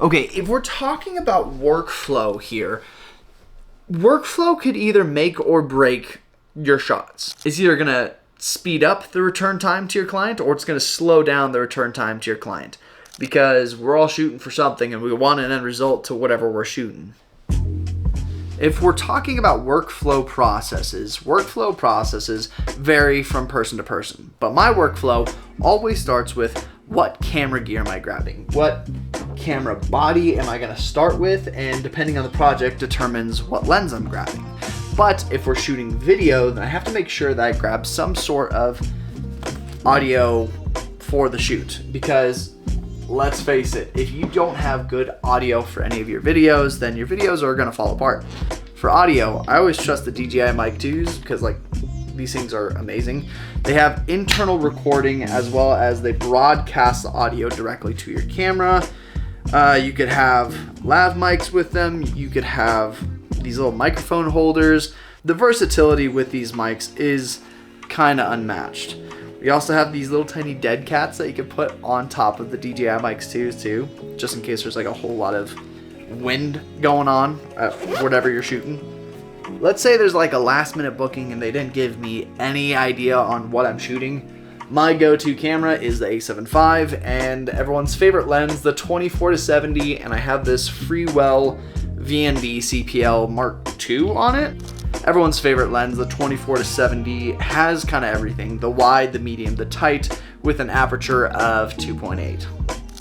Okay, if we're talking about workflow here, workflow could either make or break your shots. It's either going to speed up the return time to your client, or it's going to slow down the return time to your client, because we're all shooting for something and we want an end result to whatever we're shooting. If we're talking about workflow processes vary from person to person, but my workflow always starts with what camera gear am I grabbing? What camera body am I going to start with? And depending on the project determines what lens I'm grabbing. But if we're shooting video, then I have to make sure that I grab some sort of audio for the shoot, because let's face it, if you don't have good audio for any of your videos, then your videos are going to fall apart. For audio, I always trust the DJI Mic 2s because these things are amazing. They have internal recording as well as they broadcast the audio directly to your camera. You could have lav mics with them. You could have these little microphone holders. The versatility with these mics is kind of unmatched. We also have these little tiny dead cats that you can put on top of the DJI Mic 2s too, just in case there's a whole lot of wind going on whatever you're shooting. Let's say there's a last minute booking and they didn't give me any idea on what I'm shooting. My go-to camera is the A7 IV and everyone's favorite lens, the 24-70, and I have this Freewell VND CPL Mark II on it. Everyone's favorite lens, the 24-70, has kind of everything: the wide, the medium, the tight, with an aperture of 2.8.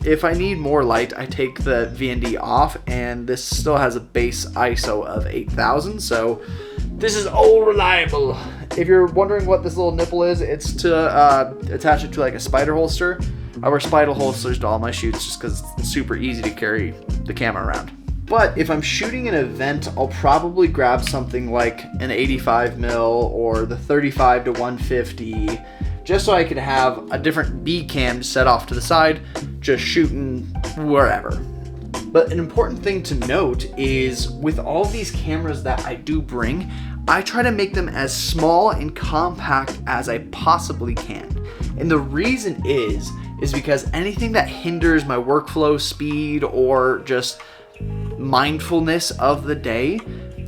If I need more light, I take the VND off, and this still has a base ISO of 8000, so this is all reliable. If you're wondering what this little nipple is, it's to attach it to a spider holster. I wear spider holsters to all my shoots just because it's super easy to carry the camera around. But if I'm shooting an event, I'll probably grab something like an 85mm or the 35-150, just so I could have a different B cam set off to the side, just shooting wherever. But an important thing to note is with all of these cameras that I do bring, I try to make them as small and compact as I possibly can. And the reason is because anything that hinders my workflow speed or just mindfulness of the day,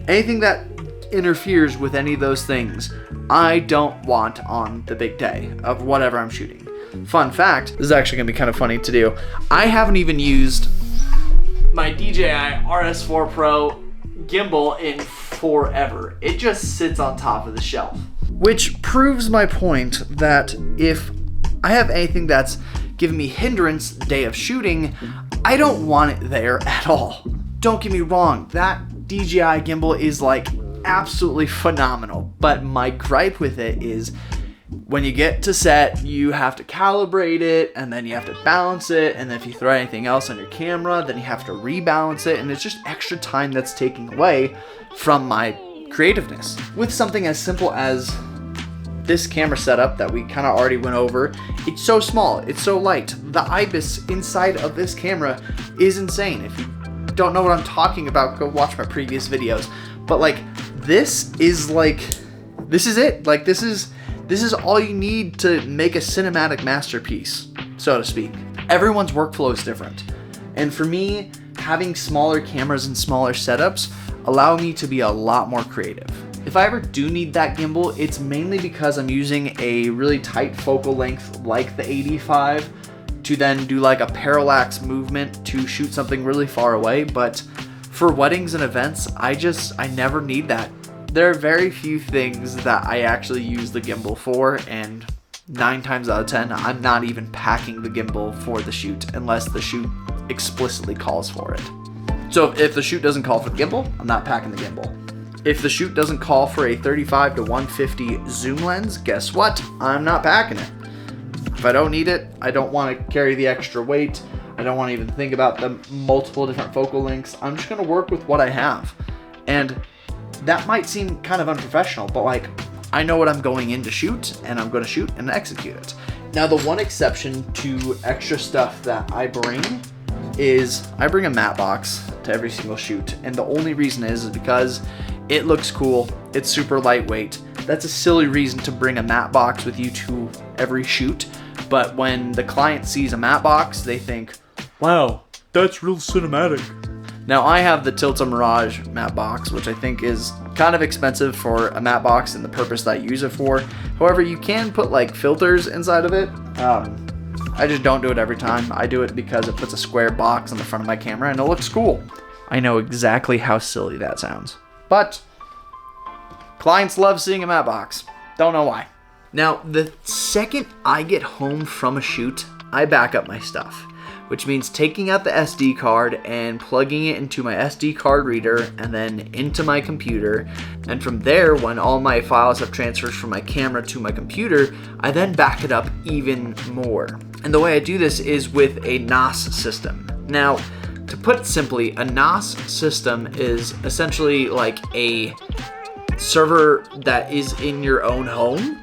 anything that interferes with any of those things, I don't want on the big day of whatever I'm shooting. Fun fact, this is actually gonna be kind of funny to do. I haven't even used my DJI RS4 Pro gimbal in forever. It just sits on top of the shelf. Which proves my point that if I have anything that's giving me hindrance the day of shooting, I don't want it there at all. Don't get me wrong, that DJI gimbal is absolutely phenomenal, but my gripe with it is when you get to set, you have to calibrate it, and then you have to balance it, and then if you throw anything else on your camera, then you have to rebalance it, and it's just extra time that's taking away from my creativeness. With something as simple as this camera setup that we kind of already went over, it's so small, it's so light. The IBIS inside of this camera is insane. If you don't know what I'm talking about, go watch my previous videos. But this is this is it. This is all you need to make a cinematic masterpiece, so to speak. Everyone's workflow is different. And for me, having smaller cameras and smaller setups allow me to be a lot more creative. If I ever do need that gimbal, it's mainly because I'm using a really tight focal length like the 85 to then do a parallax movement to shoot something really far away. But for weddings and events, I never need that. There are very few things that I actually use the gimbal for, and 9 times out of 10, I'm not even packing the gimbal for the shoot unless the shoot explicitly calls for it. So if the shoot doesn't call for the gimbal, I'm not packing the gimbal. If the shoot doesn't call for a 35-150 zoom lens, guess what? I'm not packing it. If I don't need it, I don't want to carry the extra weight, I don't want to even think about the multiple different focal lengths, I'm just going to work with what I have. And that might seem kind of unprofessional, but I know what I'm going in to shoot, and I'm going to shoot and execute it. Now, the one exception to extra stuff that I bring is I bring a matte box to every single shoot, and the only reason is because it looks cool, it's super lightweight. That's a silly reason to bring a matte box with you to every shoot, but when the client sees a matte box, they think, wow, That's real cinematic. Now I have the Tilta Mirage matte box, which I think is kind of expensive for a matte box and the purpose that I use it for. However, you can put like filters inside of it. I just don't do it every time. I do it because it puts a square box on the front of my camera and it looks cool. I know exactly how silly that sounds, but clients love seeing a matte box. Don't know why. Now, the second I get home from a shoot, I back up my stuff, which means taking out the SD card and plugging it into my SD card reader and then into my computer. And from there, when all my files have transferred from my camera to my computer, I then back it up even more. And the way I do this is with a NAS system. Now, to put it simply, a NAS system is essentially like a server that is in your own home.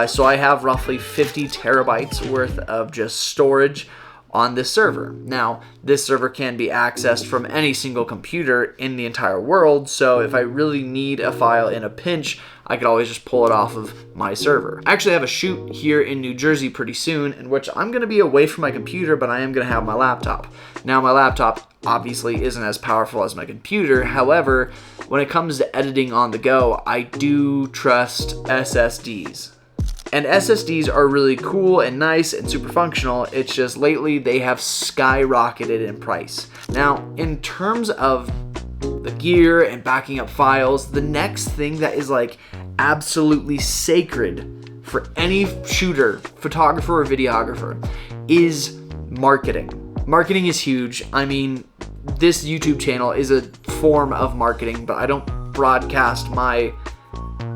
So I have roughly 50 terabytes worth of just storage on this server. Now, this server can be accessed from any single computer in the entire world, so if I really need a file in a pinch, I could always just pull it off of my server. I actually have a shoot here in New Jersey pretty soon, in which I'm going to be away from my computer, but I am going to have my laptop. Now, my laptop obviously isn't as powerful as my computer. However, when it comes to editing on the go, I do trust SSDs. And SSDs are really cool and nice and super functional. It's just lately they have skyrocketed in price. Now, in terms of the gear and backing up files, the next thing that is like absolutely sacred for any shooter, photographer, or videographer is marketing. Marketing is huge. I mean, this YouTube channel is a form of marketing, but I don't broadcast my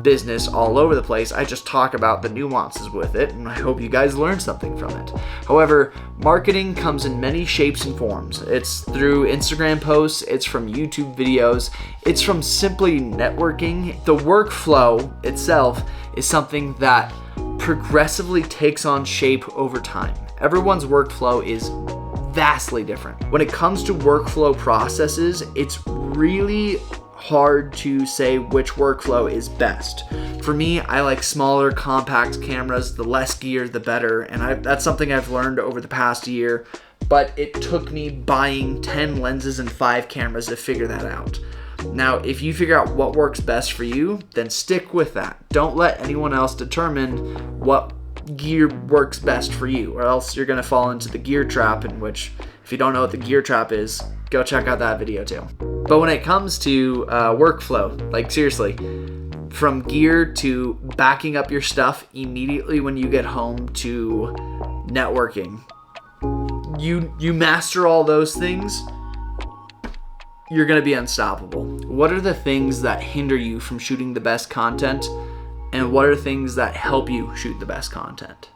business all over the place. I just talk about the nuances with it, and I hope you guys learn something from it. However, marketing comes in many shapes and forms. It's through Instagram posts, it's from YouTube videos, it's from simply networking. The workflow itself is something that progressively takes on shape over time. Everyone's workflow is vastly different. When it comes to workflow processes, it's really hard to say which workflow is best. For me, I like smaller, compact cameras. The less gear, the better. And that's something I've learned over the past year, but it took me buying 10 lenses and 5 cameras to figure that out. Now, if you figure out what works best for you, then stick with that. Don't let anyone else determine what gear works best for you, or else you're gonna fall into the gear trap, in which, if you don't know what the gear trap is, go check out that video too. But when it comes to workflow, like seriously, from gear to backing up your stuff immediately when you get home to networking, you master all those things, you're gonna be unstoppable. What are the things that hinder you from shooting the best content, and what are things that help you shoot the best content?